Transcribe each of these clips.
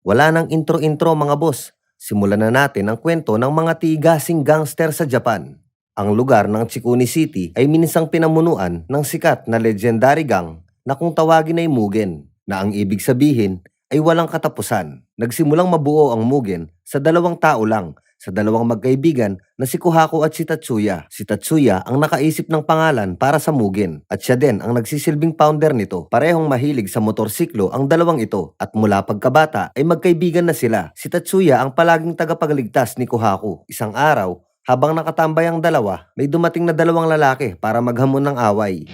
Wala nang intro-intro mga boss. Simulan na natin ang kwento ng mga tigasing gangster sa Japan. Ang lugar ng Chikuni City ay minsang pinamunuan ng sikat na legendary gang na kung tawagin ay Mugen, na ang ibig sabihin ay walang katapusan. Nagsimulang mabuo ang Mugen sa 2 tao lang, sa 2 magkaibigan na si Kohaku at si Tatsuya. Si Tatsuya ang nakaisip ng pangalan para sa Mugen at siya din ang nagsisilbing founder nito. Parehong mahilig sa motorsiklo ang 2 ito at mula pagkabata ay magkaibigan na sila. Si Tatsuya ang palaging tagapagligtas ni Kohaku. Isang araw, habang nakatambay ang 2, may dumating na 2 lalaki para maghamon ng away.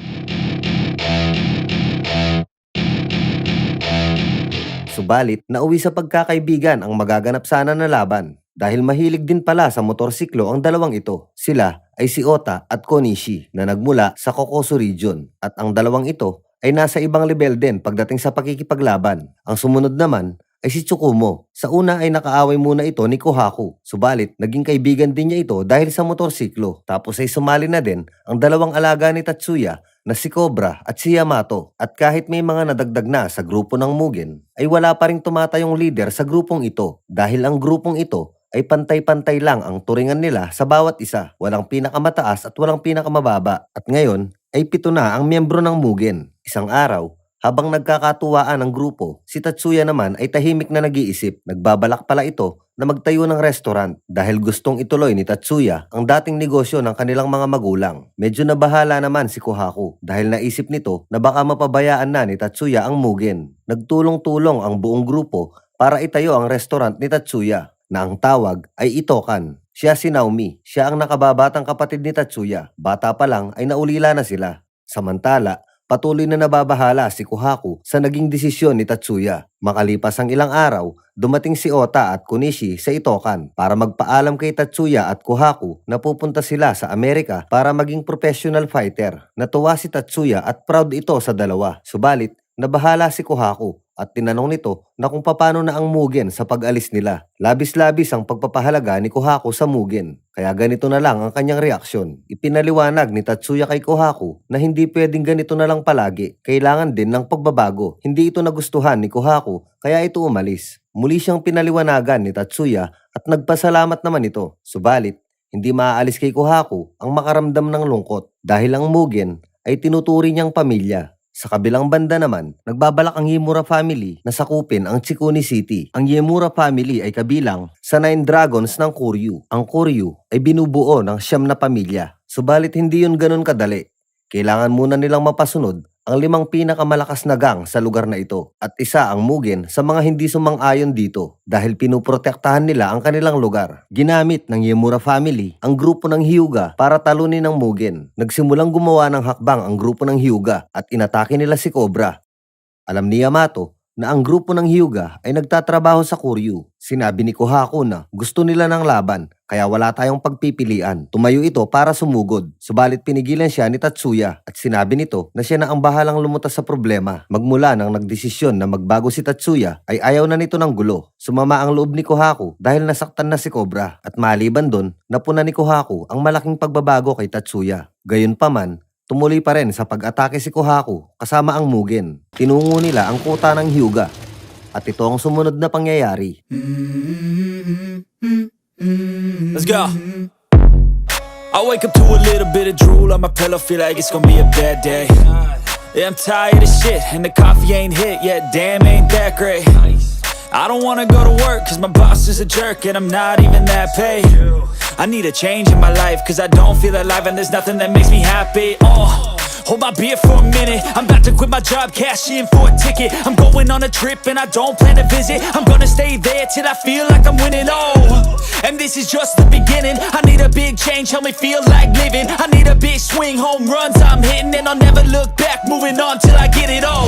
Subalit, nauwi sa pagkakaibigan ang magaganap sana na laban. Dahil mahilig din pala sa motorsiklo ang 2 ito. Sila ay si Ota at Konishi na nagmula sa Kokosu Region. At ang 2 ito ay nasa ibang level din pagdating sa pakikipaglaban. Ang sumunod naman ay si Tsukumo. Sa una ay nakaaway muna ito ni Kohaku. Subalit, naging kaibigan din niya ito dahil sa motorsiklo. Tapos ay sumali na din ang 2 alaga ni Tatsuya na si Cobra at si Yamato. At kahit may mga nadagdag na sa grupo ng Mugen, ay wala pa ring tumatayong leader sa grupong ito. Dahil ang grupong ito ay pantay-pantay lang ang turingan nila sa bawat isa. Walang pinakamataas at walang pinakamababa. At ngayon ay 7 na ang miyembro ng Mugen. Isang araw, habang nagkakatuwaan ang grupo, si Tatsuya naman ay tahimik na nag-iisip. Nagbabalak pala ito na magtayo ng restaurant dahil gustong ituloy ni Tatsuya ang dating negosyo ng kanilang mga magulang. Medyo nabahala naman si Kohaku dahil naisip nito na baka mapabayaan na ni Tatsuya ang Mugen. Nagtulong-tulong ang buong grupo para itayo ang restaurant ni Tatsuya na ang tawag ay Itokan. Siya si Naomi. Siya ang nakababatang kapatid ni Tatsuya. Bata pa lang ay naulila na sila. Samantala, patuloy na nababahala si Kohaku sa naging desisyon ni Tatsuya. Makalipas ang ilang araw, dumating si Ota at Konishi sa Itokan para magpaalam kay Tatsuya at Kohaku na pupunta sila sa Amerika para maging professional fighter. Natuwa si Tatsuya at proud ito sa 2. Subalit, nabahala si Kohaku at tinanong nito na kung paano na ang Mugen sa pag-alis nila. Labis-labis ang pagpapahalaga ni Kohaku sa Mugen. Kaya ganito na lang ang kanyang reaksyon. Ipinaliwanag ni Tatsuya kay Kohaku na hindi pwedeng ganito na lang palagi. Kailangan din ng pagbabago. Hindi ito nagustuhan ni Kohaku kaya ito umalis. Muli siyang pinaliwanagan ni Tatsuya at nagpasalamat naman ito. Subalit, hindi maaalis kay Kohaku ang makaramdam ng lungkot dahil ang Mugen ay tinuturi niyang pamilya. Sa kabilang banda naman, nagbabalak ang Yemura family na sakupin ang Chikuni City. Ang Yemura family ay kabilang sa 9 dragons ng Koryu. Ang Koryu ay binubuo ng 9 na pamilya. Subalit hindi yun ganun kadali. Kailangan muna nilang mapasunod ang 5 pinakamalakas na gang sa lugar na ito. At isa ang Mugen sa mga hindi sumang-ayon dito dahil pinuprotektahan nila ang kanilang lugar. Ginamit ng Yemura family ang grupo ng Hyuga para talunin ng Mugen. Nagsimulang gumawa ng hakbang ang grupo ng Hyuga at inatake nila si Cobra. Alam ni Yamato na ang grupo ng Hyuga ay nagtatrabaho sa Koryu. Sinabi ni Kohaku na gusto nila ng laban kaya wala tayong pagpipilian. Tumayo ito para sumugod. Subalit pinigilan siya ni Tatsuya at sinabi nito na siya na ang bahalang lumutas sa problema. Magmula nang nagdesisyon na magbago si Tatsuya ay ayaw na nito ng gulo. Sumama ang loob ni Kohaku dahil nasaktan na si Cobra at maliban doon napuna ni Kohaku ang malaking pagbabago kay Tatsuya. Gayunpaman, tumuloy pa rin sa pag-atake si Kohaku kasama ang Mugen. Tinungo nila ang kota ng Hyuga. At ito ang sumunod na pangyayari. Let's go. I wake up to a little bit of drool on my pillow, feel like it's gonna be a bad day. Yeah, I'm tired of shit, and the coffee ain't hit yet, damn ain't that great. I don't wanna go to work, cause my boss is a jerk, and I'm not even that paid. I need a change in my life, cause I don't feel alive, and there's nothing that makes me happy. Hold my beer for a minute, I'm about to quit my job, cash in for a ticket. I'm going on a trip and I don't plan to visit. I'm gonna stay there till I feel like I'm winning, and this is just the beginning. I need a big change, help me feel like living. I need a big swing, home runs I'm hitting, and I'll never look back, moving on till I get it all.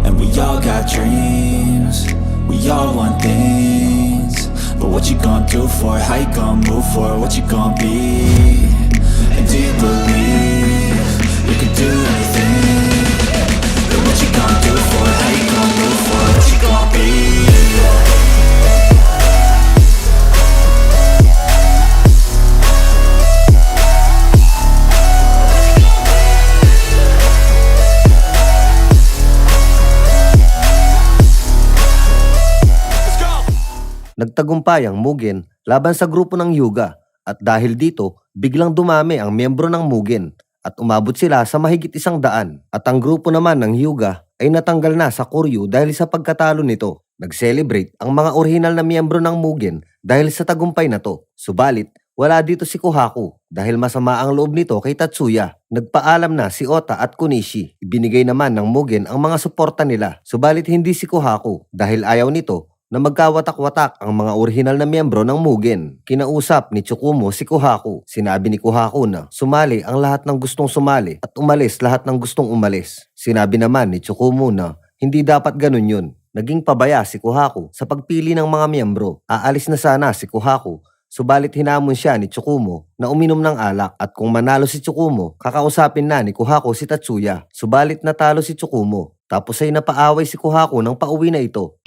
And we all got dreams, we all want things, but what you gonna do for it? How you gonna move for it? What you gonna be? And do you believe you can do anything? But what you gonna do for it? How you gonna move for it? What you gonna be? Nagtagumpay ang Mugen laban sa grupo ng Hyuga at dahil dito, biglang dumami ang miyembro ng Mugen at umabot sila sa mahigit 100 at ang grupo naman ng Hyuga ay natanggal na sa Koryu dahil sa pagkatalo nito. Nag-celebrate ang mga orihinal na miyembro ng Mugen dahil sa tagumpay na to. Subalit, wala dito si Kohaku dahil masama ang loob nito kay Tatsuya. Nagpaalam na si Ota at Kunishi. Ibinigay naman ng Mugen ang mga suporta nila. Subalit hindi si Kohaku dahil ayaw nito na magkawatak-watak ang mga orihinal na miyembro ng Mugen. Kinausap ni Tsukumo si Kohaku. Sinabi ni Kohaku na sumali ang lahat ng gustong sumali at umalis lahat ng gustong umalis. Sinabi naman ni Tsukumo na hindi dapat ganun yun. Naging pabaya si Kohaku sa pagpili ng mga miyembro. Aalis na sana si Kohaku. Subalit hinamon siya ni Tsukumo na uminom ng alak at kung manalo si Tsukumo, kakausapin na ni Kohaku si Tatsuya. Subalit natalo si Tsukumo. Tapos ay napaaway si Kohaku nang pauwi na ito.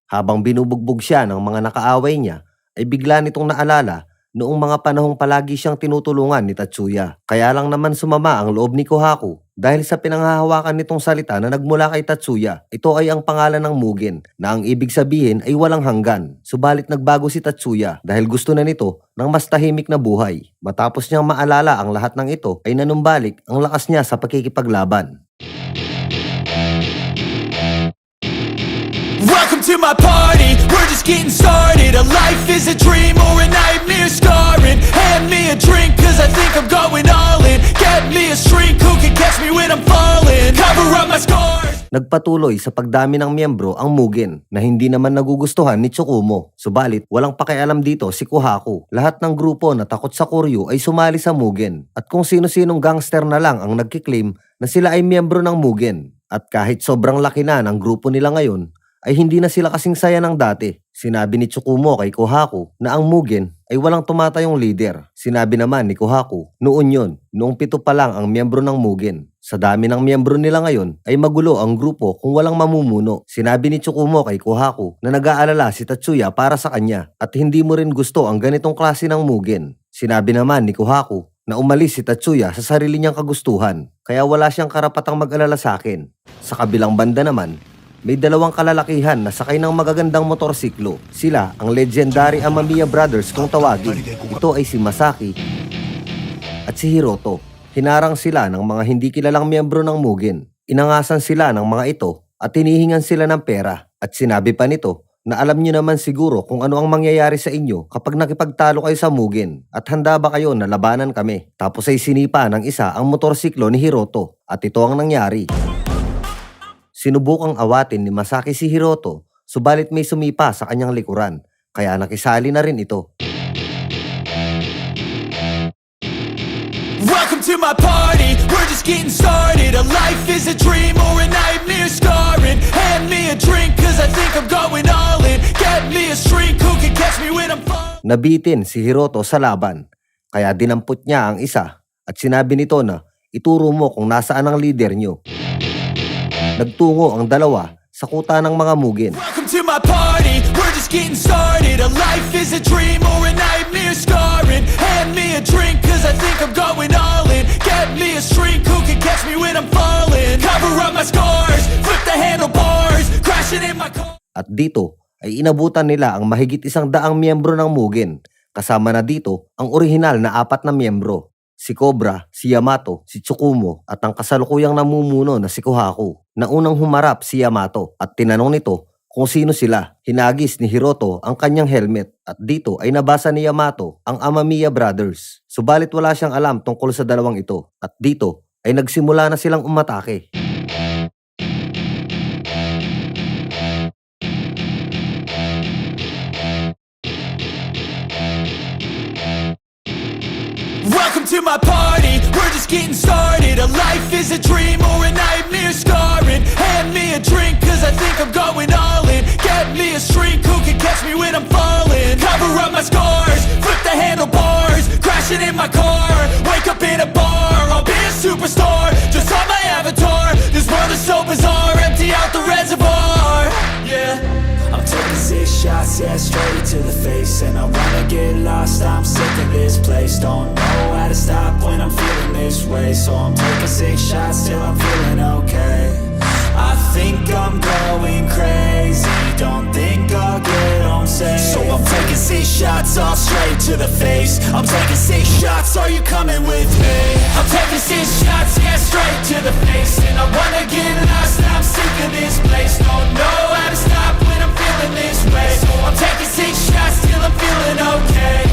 Habang binubugbog siya ng mga nakaaway niya, ay bigla nitong naalala noong mga panahong palagi siyang tinutulungan ni Tatsuya. Kaya lang naman sumama ang loob ni Kohaku dahil sa pinanghahawakan nitong salita na nagmula kay Tatsuya. Ito ay ang pangalan ng Mugen na ang ibig sabihin ay walang hanggan. Subalit nagbago si Tatsuya dahil gusto na nito ng mas tahimik na buhay. Matapos niyang maalala ang lahat ng ito ay nanumbalik ang lakas niya sa pagkikipaglaban. Welcome to my party, we're just getting started. A life is a dream or a nightmare scarring. Hand me a drink cause I think I'm going all in. Get me a shrink who can catch me when I'm falling. Cover up my scars. Nagpatuloy sa pagdami ng miyembro ang Mugen na hindi naman nagugustuhan ni Tsukumo. Subalit walang pakialam dito si Kohaku. Lahat ng grupo na takot sa Koryu ay sumali sa Mugen. At kung sino-sinong gangster na lang ang nagkiklaim na sila ay miyembro ng Mugen. At kahit sobrang laki na ng grupo nila ngayon, ay hindi na sila kasing saya ng dati. Sinabi ni Tsukumo kay Kohaku na ang Mugen ay walang tumatayong leader. Sinabi naman ni Kohaku, noong 7 pa lang ang miyembro ng Mugen. Sa dami ng miyembro nila ngayon ay magulo ang grupo kung walang mamumuno. Sinabi ni Tsukumo kay Kohaku na nag-aalala si Tatsuya para sa kanya at hindi mo rin gusto ang ganitong klase ng Mugen. Sinabi naman ni Kohaku na umalis si Tatsuya sa sarili niyang kagustuhan kaya wala siyang karapatang mag-alala sa akin. Sa kabilang banda naman, may dalawang kalalakihan na sakay ng magagandang motorsiklo. Sila ang legendary Amamiya Brothers kung tawagin. Ito ay si Masaki at si Hiroto. Hinarang sila ng mga hindi kilalang miyembro ng Mugen. Inangasan sila ng mga ito at hinihingan sila ng pera. At sinabi pa nito na alam niyo naman siguro kung ano ang mangyayari sa inyo kapag nakipagtalo kayo sa Mugen at handa ba kayo na labanan kami. Tapos ay sinipa ng isa ang motorsiklo ni Hiroto at ito ang nangyari. Sinubukang awatin ni Masaki si Hiroto, subalit may sumipa sa kanyang likuran, kaya nakisali na rin ito. Welcome to my party, we're just getting started. A life is a dream or a nightmare scarring. Hand me a drink cause I think I'm going all in. Get me a shrink who can catch me when I'm falling. Nabitin si Hiroto sa laban, kaya dinampot niya ang isa at sinabi nito na ituro mo kung nasaan ang leader niyo. Nagtungo ang dalawa sa kuta ng mga Mugen. Welcome to my party, we're just getting started. A life is a dream or a nightmare scarring. Hand me a drink cause I think I'm going all in. Get me a shrink who can catch me when I'm falling. Cover up my scars, flip the handlebars, crashing in my car. At dito ay inabutan nila ang mahigit 100 miyembro ng Mugen. Kasama na dito ang orihinal na 4 na miyembro. Si Cobra, si Yamato, si Tsukumo at ang kasalukuyang namumuno na si Kohaku. Naunang humarap si Yamato at tinanong nito kung sino sila. Hinagis ni Hiroto ang kanyang helmet at dito ay nabasa ni Yamato ang Amamiya Brothers. Subalit wala siyang alam tungkol sa dalawang ito at dito ay nagsimula na silang umatake. Welcome to my party, we're just getting started. A life is a dream or a nightmare scarring. Hand me a drink cause I think I'm going all in. Get me a shrink who can catch me when I'm falling. Cover up my scars, flip the handlebars, crashing in my car. Wake up in a bar, I'll be a superstar. Just on my avatar, this world is so bizarre. Empty out the reservoir, yeah. I'm taking 6 shots, yeah, straight to the face. And I wanna get lost, I'm sick of this place. Don't know how to stop when I'm feeling this way. So I'm taking 6 shots till I'm feeling okay. shots all straight to the face. I'm taking 6 shots, are you coming with me? I'm taking 6 shots, yeah, straight to the face. And I wanna get lost, I'm sick of this place. Don't know how to stop when I'm feeling this way. So I'm taking 6 shots till I'm feeling okay.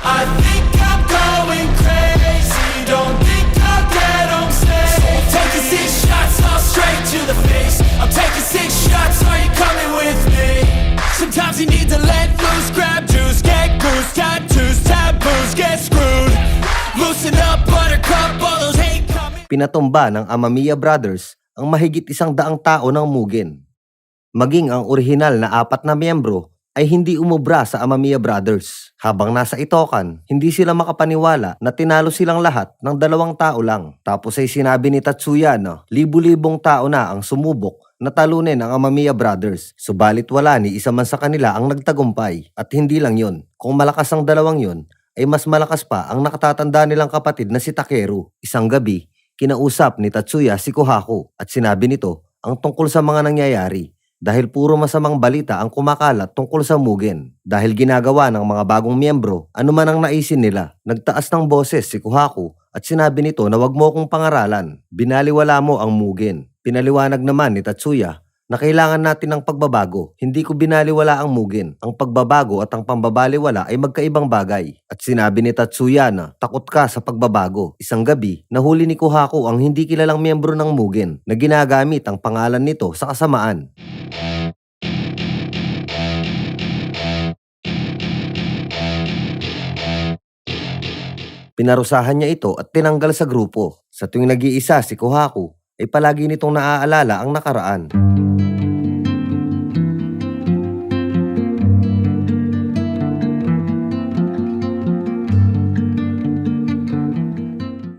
I think I'm going crazy, don't think I'll get home safe. So I'm taking 6 shots, all straight to the face. I'm taking 6 shots, are you coming with me? Sometimes you need to let loose, grab juice, get goose, tattoos, taboos, get screwed. Loosen up, buttercup, all those hate coming. Pinatumba ng Amamiya Brothers ang mahigit 100 tao ng Mugen. Maging ang orihinal na 4 na miyembro ay hindi umubra sa Amamiya Brothers. Habang nasa Itokan, hindi sila makapaniwala na tinalo silang lahat ng 2 tao lang. Tapos ay sinabi ni Tatsuya na libu-libong tao na ang sumubok na talunin ang Amamiya Brothers. Subalit wala ni isa man sa kanila ang nagtagumpay. At hindi lang yun. Kung malakas ang 2 yun, ay mas malakas pa ang nakatatanda nilang kapatid na si Takeru. Isang gabi, kinausap ni Tatsuya si Kohaku at sinabi nito ang tungkol sa mga nangyayari. Dahil puro masamang balita ang kumakalat tungkol sa Mugen. Dahil ginagawa ng mga bagong miyembro, ano man ang naisin nila. Nagtaas ng boses si Kohaku at sinabi nito na wag mo akong pangaralan. Binaliwala mo ang Mugen. Pinaliwanag naman ni Tatsuya na kailangan natin ng pagbabago. Hindi ko binaliwala ang Mugen. Ang pagbabago at ang pambabaliwala ay magkaibang bagay. At sinabi ni Tatsuya na takot ka sa pagbabago. Isang gabi, nahuli ni Kohaku ang hindi kilalang miyembro ng Mugen na ginagamit ang pangalan nito sa kasamaan. Pinarusahan niya ito at tinanggal sa grupo. Sa tuwing nag-iisa si Kohaku, ay palagi nitong naaalala ang nakaraan.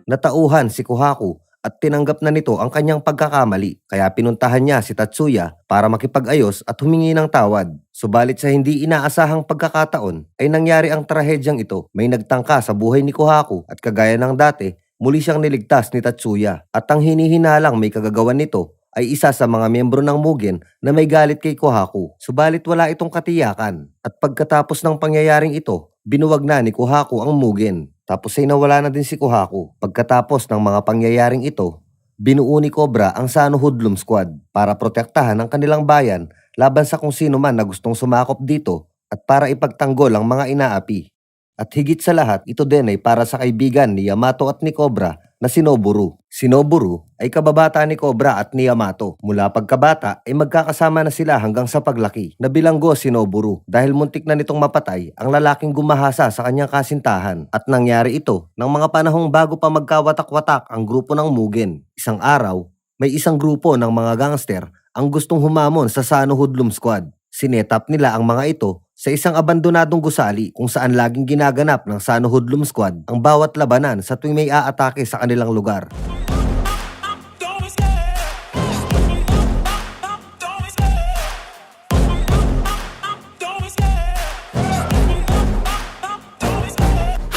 Natauhan si Kohaku at tinanggap na nito ang kanyang pagkakamali. Kaya pinuntahan niya si Tatsuya para makipag-ayos at humingi ng tawad. Subalit sa hindi inaasahang pagkakataon ay nangyari ang trahedyang ito. May nagtangka sa buhay ni Kohaku at kagaya ng dati, muli siyang niligtas ni Tatsuya. At ang hinihinalang may kagagawan nito ay isa sa mga miyembro ng Mugen na may galit kay Kohaku. Subalit wala itong katiyakan. At pagkatapos ng pangyayaring ito, binuwag na ni Kohaku ang Mugen. Tapos ay nawala na din si Kohaku. Pagkatapos ng mga pangyayaring ito, binuo ni Cobra ang Sano Hoodlum Squad para protektahan ang kanilang bayan laban sa kung sino man na gustong sumakop dito at para ipagtanggol ang mga inaapi. At higit sa lahat, ito din ay para sa kaibigan ni Yamato at ni Cobra na si Noburu. Si Noburu ay kababata ni Cobra at ni Yamato. Mula pagkabata ay magkakasama na sila hanggang sa paglaki. Nabilanggo si Noburu dahil muntik na nitong mapatay ang lalaking gumahasa sa kanyang kasintahan. At nangyari ito ng mga panahong bago pa magkawatak-watak ang grupo ng Mugen. Isang araw, may isang grupo ng mga gangster ang gustong humamon sa Sano Hoodlum Squad. Sinetap nila ang mga ito sa isang abandonadong gusali kung saan laging ginaganap ng Sano Hoodlum Squad ang bawat labanan sa tuwing may aatake sa kanilang lugar.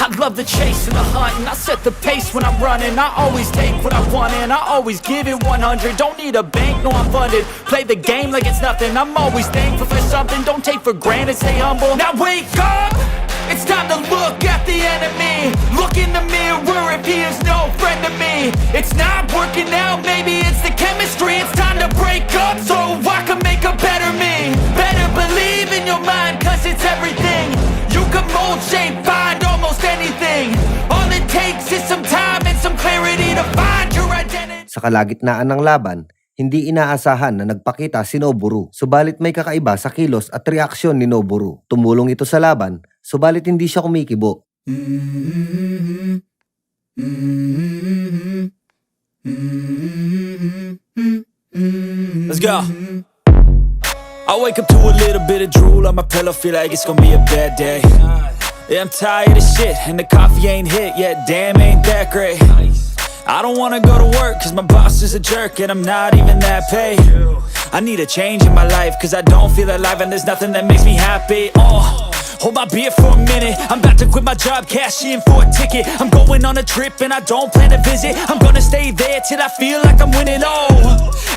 I love the chase and the hunt, and I set the pace when I'm running. I always take what I want and I always give it 100. Don't need a bank, no I'm funded. Play the game like it's nothing. I'm always thankful for something. Don't take for granted, stay humble. Now wake up! It's time to look at the enemy. Look in the mirror if he is no friend to me. It's not working out, maybe it's the chemistry. It's time to break up so I can make a better me. Better believe in your mind, cause it's everything. You can mold, shape, find almost anything. All it takes is some time and some clarity to find your identity. Sa kalagitnaan ng laban, hindi inaasahan na nagpakita si Noburu. Subalit may kakaiba sa kilos at reaksyon ni Noburu. Tumulong ito sa laban, subalit hindi siya kumikibo. Let's go. I wake up to a little bit of drool on my pillow, feel like it's gonna be a bad day. Yeah, I'm tired of shit, and the coffee ain't hit yet, damn, ain't that great. I don't wanna go to work, cause my boss is a jerk, and I'm not even that paid. I need a change in my life, cause I don't feel alive, and there's nothing that makes me happy. hold my beer for a minute. I'm about to quit my job, cash in for a ticket. I'm going on a trip and I don't plan to visit. I'm gonna stay there till I feel like I'm winning. Oh,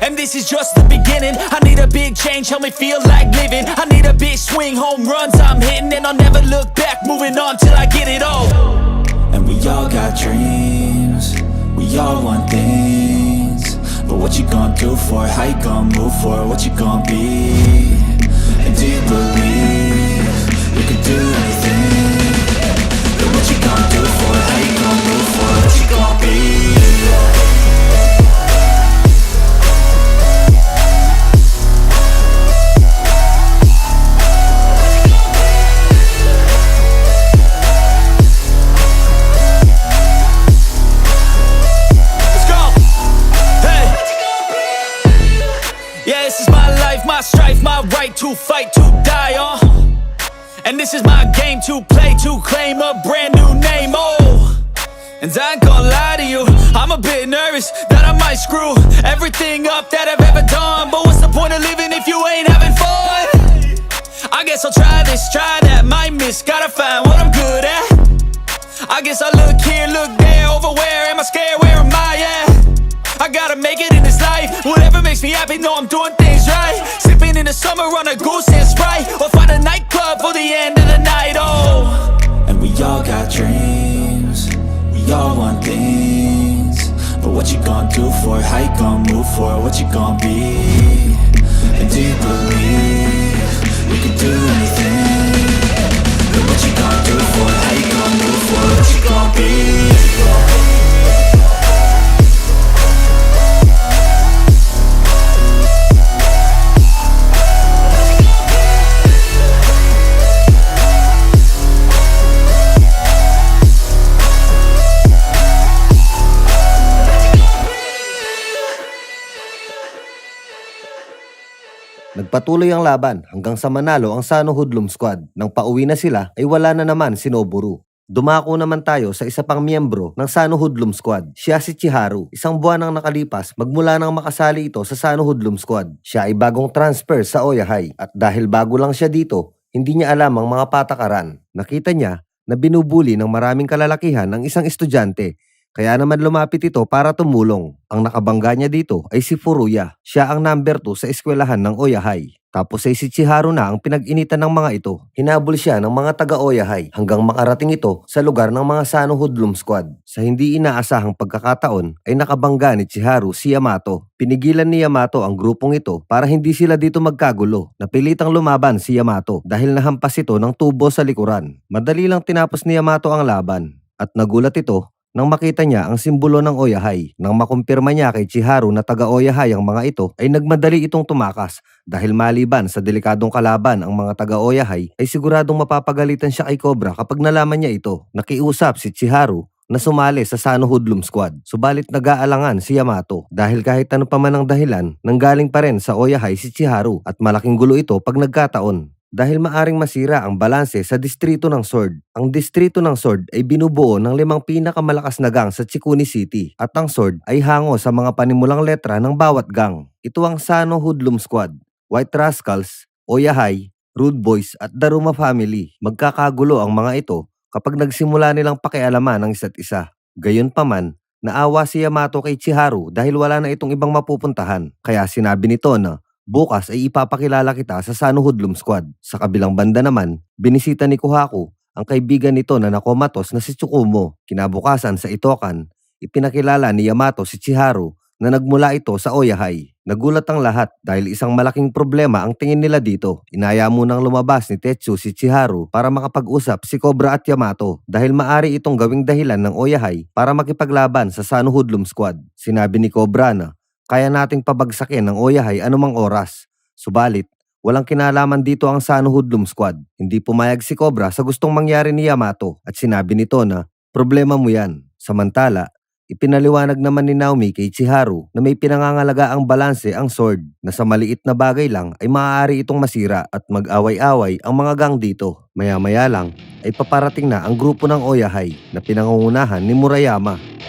and this is just the beginning. I need a big change, help me feel like living. I need a big swing, home runs I'm hitting, and I'll never look back, moving on till I get it all. And we all got dreams, we all want things, but what you gonna do for it? How you gonna move for it? What you gonna be? And do you believe you can do anything? But what you gonna do for it? How you gonna move for it? What you gonna be? My strife, my right to fight, to die on. And this is my game to play, to claim a brand new name, oh. And I ain't gonna lie to you, I'm a bit nervous that I might screw everything up that I've ever done. But what's the point of living if you ain't having fun? I guess I'll try this, try that, might miss, gotta find what I'm good at. I guess I look here, look there, over where am I scared, where am I at? I gotta make it in this life. Whatever makes me happy, know I'm doing things right. Sipping in the summer on a goose and Sprite, or find a nightclub for the end of the night, oh. And we all got dreams, we all want things, but what you gonna do for it? How you gonna move for it? What you gonna be? And do you believe you can do anything? But what you gonna do for it? How you gonna move for it? What you gonna be? Nagpatuloy ang laban hanggang sa manalo ang Sano Hoodlum Squad. Nang pauwi na sila ay wala na naman si Noboru. Dumako naman tayo sa isa pang miyembro ng Sano Hoodlum Squad. Siya si Chiharu. Isang buwan ang nakalipas magmula nang makasali ito sa Sano Hoodlum Squad. Siya ay bagong transfer sa Oya High at dahil bago lang siya dito, hindi niya alam ang mga patakaran. Nakita niya na binubuli ng maraming kalalakihan ng isang estudyante. Kaya naman lumapit ito para tumulong. Ang nakabangga niya dito ay si Furuya. Siya ang number 2 sa eskwelahan ng Oya High. Tapos ay si Chiharu na ang pinag-initan ng mga ito. Hinabol siya ng mga taga Oya High hanggang makarating ito sa lugar ng mga Sano Hoodlum Squad. Sa hindi inaasahang pagkakataon ay nakabangga ni Chiharu si Yamato. Pinigilan ni Yamato ang grupong ito para hindi sila dito magkagulo. Napilitang lumaban si Yamato dahil nahampas ito ng tubo sa likuran. Madali lang tinapos ni Yamato ang laban at nagulat ito nang makita niya ang simbolo ng Oya High. Nang makumpirma niya kay Chiharu na taga Oya High ang mga ito, ay nagmadali itong tumakas dahil maliban sa delikadong kalaban ang mga taga Oya High, ay siguradong mapapagalitan siya kay Cobra kapag nalaman niya ito. Nakiusap si Chiharu na sumali sa Sano Hoodlum Squad. Subalit nag-aalangan si Yamato dahil kahit ano pa man ang dahilan, nanggaling pa rin sa Oya High si Chiharu at malaking gulo ito pag nagkataon. Dahil maaring masira ang balanse sa distrito ng Sword. Ang distrito ng Sword ay binubuo ng 5 pinakamalakas na gang sa Chikuni City at ang Sword ay hango sa mga panimulang letra ng bawat gang. Ito ang Sano Hoodlum Squad, White Rascals, Oya High, Rude Boys at Daruma Family. Magkakagulo ang mga ito kapag nagsimula nilang pakialaman ng isa't isa. Gayunpaman, naawa si Yamato kay Chiharu dahil wala na itong ibang mapupuntahan. Kaya sinabi nito na bukas ay ipapakilala kita sa Sano Hoodlum Squad. Sa kabilang banda naman, binisita ni Kohaku ang kaibigan nito na nakomatos na si Tsukumo. Kinabukasan sa Itokan, ipinakilala ni Yamato si Chiharu na nagmula ito sa Oya High. Nagulat ang lahat dahil isang malaking problema ang tingin nila dito. Inaya munang lumabas ni Tetsu si Chiharu para makapag-usap si Cobra at Yamato dahil maari itong gawing dahilan ng Oya High para makipaglaban sa Sano Hoodlum Squad. Sinabi ni Cobra na kaya nating pabagsakin ng Oya High anumang oras. Subalit, walang kinalaman dito ang Sano Hoodlum Squad. Hindi pumayag si Cobra sa gustong mangyari ni Yamato at sinabi nito na problema mo yan. Samantala, ipinaliwanag naman ni Naomi kay Chiharu na may pinangangalaga ang balanse ang Sword na sa maliit na bagay lang ay maaari itong masira at mag-away-away ang mga gang dito. Maya-maya lang ay paparating na ang grupo ng Oya High na pinangungunahan ni Murayama.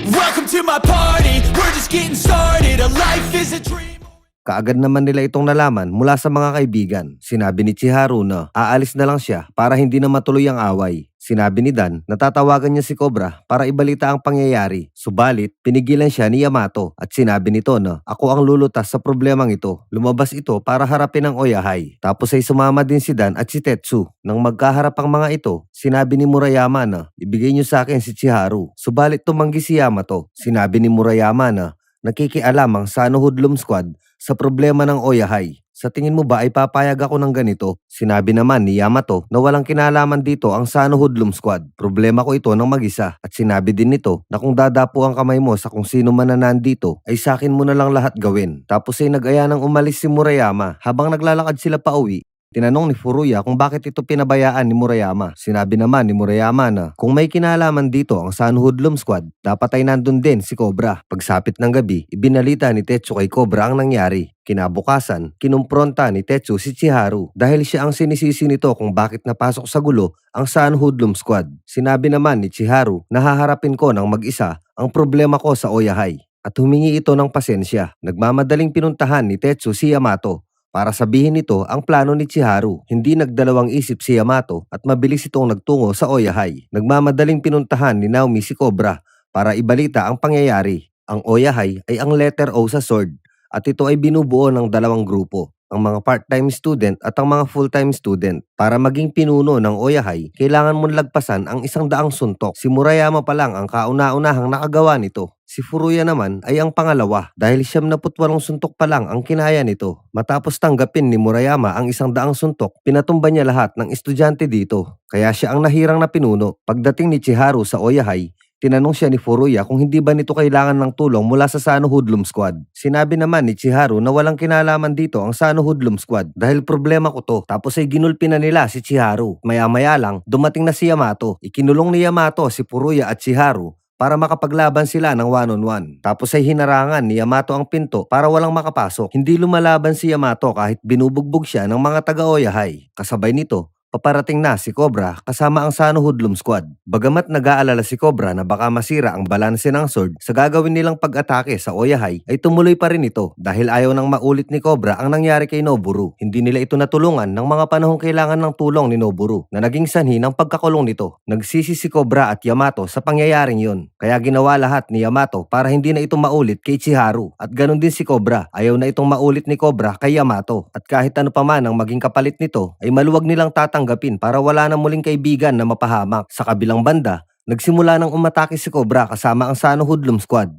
Welcome to my party, we're just getting started. A life is a dream. Kaagad naman nila itong nalaman mula sa mga kaibigan. Sinabi ni Chiharu na aalis na lang siya para hindi na matuloy ang away. Sinabi ni Dan na tatawagan niya si Cobra para ibalita ang pangyayari. Subalit, pinigilan siya ni Yamato at sinabi nito na ako ang lulutas sa problemang ito. Lumabas ito para harapin ang Oyahai. Tapos ay sumama din si Dan at si Tetsu. Nang magkaharap ang mga ito, sinabi ni Murayama na ibigay niyo sa akin si Chiharu. Subalit tumanggi si Yamato. Sinabi ni Murayama na nakikialam ang Sano Hoodlum Squad sa problema ng Oyahai. Sa tingin mo ba ay papayag ako ng ganito? Sinabi naman ni Yamato na walang kinalaman dito ang Sano Hoodlum Squad. Problema ko ito ng mag-isa. At sinabi din nito na kung dadapo ang kamay mo sa kung sino man na nandito, ay sa akin mo na lang lahat gawin. Tapos ay nag-aya ng umalis si Murayama habang naglalakad sila pa uwi. Tinanong ni Furuya kung bakit ito pinabayaan ni Murayama. Sinabi naman ni Murayama na kung may kinalaman dito ang Sano Hoodlum Squad, dapat ay nandun din si Cobra. Pagsapit ng gabi, ibinalita ni Tetsu kay Cobra ang nangyari. Kinabukasan, kinumpronta ni Tetsu si Chiharu dahil siya ang sinisisi nito kung bakit napasok sa gulo ang Sano Hoodlum Squad. Sinabi naman ni Chiharu na haharapin ko ng mag-isa ang problema ko sa Oyahai at humingi ito ng pasensya. Nagmamadaling pinuntahan ni Tetsu si Yamato para sabihin nito ang plano ni Chiharu. Hindi nagdalawang isip si Yamato at mabilis itong nagtungo sa Oyahai. Nagmamadaling pinuntahan ni Naomi si Cobra para ibalita ang pangyayari. Ang Oyahai ay ang letter O sa sword at ito ay binubuo ng dalawang grupo, ang mga part-time student at ang mga full-time student. Para maging pinuno ng Oyahai, kailangan mong lagpasan ang 100 suntok. Si Murayama pa lang ang kauna-unahang nakagawa nito. Si Furuya naman ay ang pangalawa dahil 78 suntok pa lang ang kinaya nito. Matapos tanggapin ni Murayama ang 100 suntok, pinatumba niya lahat ng estudyante dito. Kaya siya ang nahirang na pinuno. Pagdating ni Chiharu sa Oyahai, tinanong siya ni Furuya kung hindi ba nito kailangan ng tulong mula sa Sano Hoodlum Squad. Sinabi naman ni Chiharu na walang kinalaman dito ang Sano Hoodlum Squad dahil problema ko to. Tapos ay ginulpi na nila si Chiharu. Maya-maya lang, dumating na si Yamato. Ikinulong ni Yamato si Furuya at Chiharu para makapaglaban sila ng one-on-one. Tapos ay hinarangan ni Yamato ang pinto para walang makapasok. Hindi lumalaban si Yamato kahit binubugbog siya ng mga taga-Oyahai. Kasabay nito, paparating na si Cobra kasama ang Sano Hoodlum Squad. Bagamat nag-aalala si Cobra na baka masira ang balanse ng sword sa gagawin nilang pag-atake sa Oyahai, ay tumuloy pa rin ito dahil ayaw nang maulit ni Cobra ang nangyari kay Noburu. Hindi nila ito natulungan ng mga panahong kailangan ng tulong ni Noburu na naging sanhi ng pagkakulong nito. Nagsisi si Cobra at Yamato sa pangyayaring yun. Kaya ginawa lahat ni Yamato para hindi na ito maulit kay Chiharu. At ganun din si Cobra. Ayaw na itong maulit ni Cobra kay Yamato. At kahit ano pa man ang maging kapalit nito, ay maluwag nilang tatanggapin para wala na muling kaibigan na mapahamak. Sa kabilang banda, nagsimula ng umatake si Cobra kasama ang Sano Hoodlum Squad.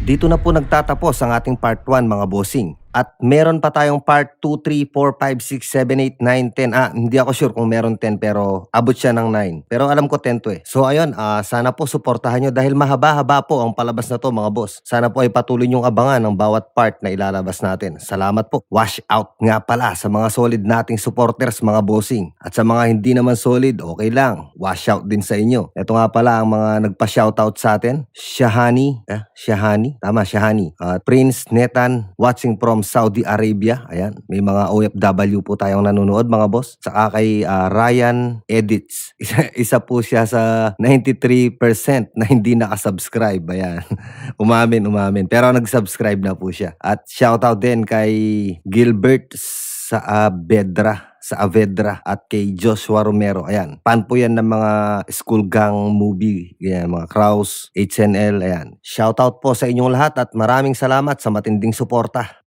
Dito na po nagtatapos ang ating part 1 mga bossing. At meron pa tayong part 2, 3, 4, 5, 6, 7, 8, 9, 10. Hindi ako sure kung meron 10 pero abot siya ng 9. Pero alam ko 10 to eh. So ayun, sana po suportahan nyo dahil mahaba-haba po ang palabas na to mga boss. Sana po ay patuloy nyong abangan ng bawat part na ilalabas natin. Salamat po. Wash out nga pala sa mga solid nating supporters mga bossing. At sa mga hindi naman solid, okay lang. Wash out din sa inyo. Ito nga pala ang mga nagpa-shoutout sa atin. Shahani. Tama, Shahani. Prince Netan, watching from Saudi Arabia. Ayan, may mga OFW po tayong nanonood mga boss. Saka kay Ryan Edits. Isa po siya sa 93% na hindi nakasubscribe. Ayan, umamin. Pero nag-subscribe na po siya. At shoutout din kay Gilbert Saavedra at kay Joshua Romero. Ayan, fan po yan ng mga school gang movie. Ayan, mga Kraus, HNL. Ayan, shoutout po sa inyong lahat at maraming salamat sa matinding suporta.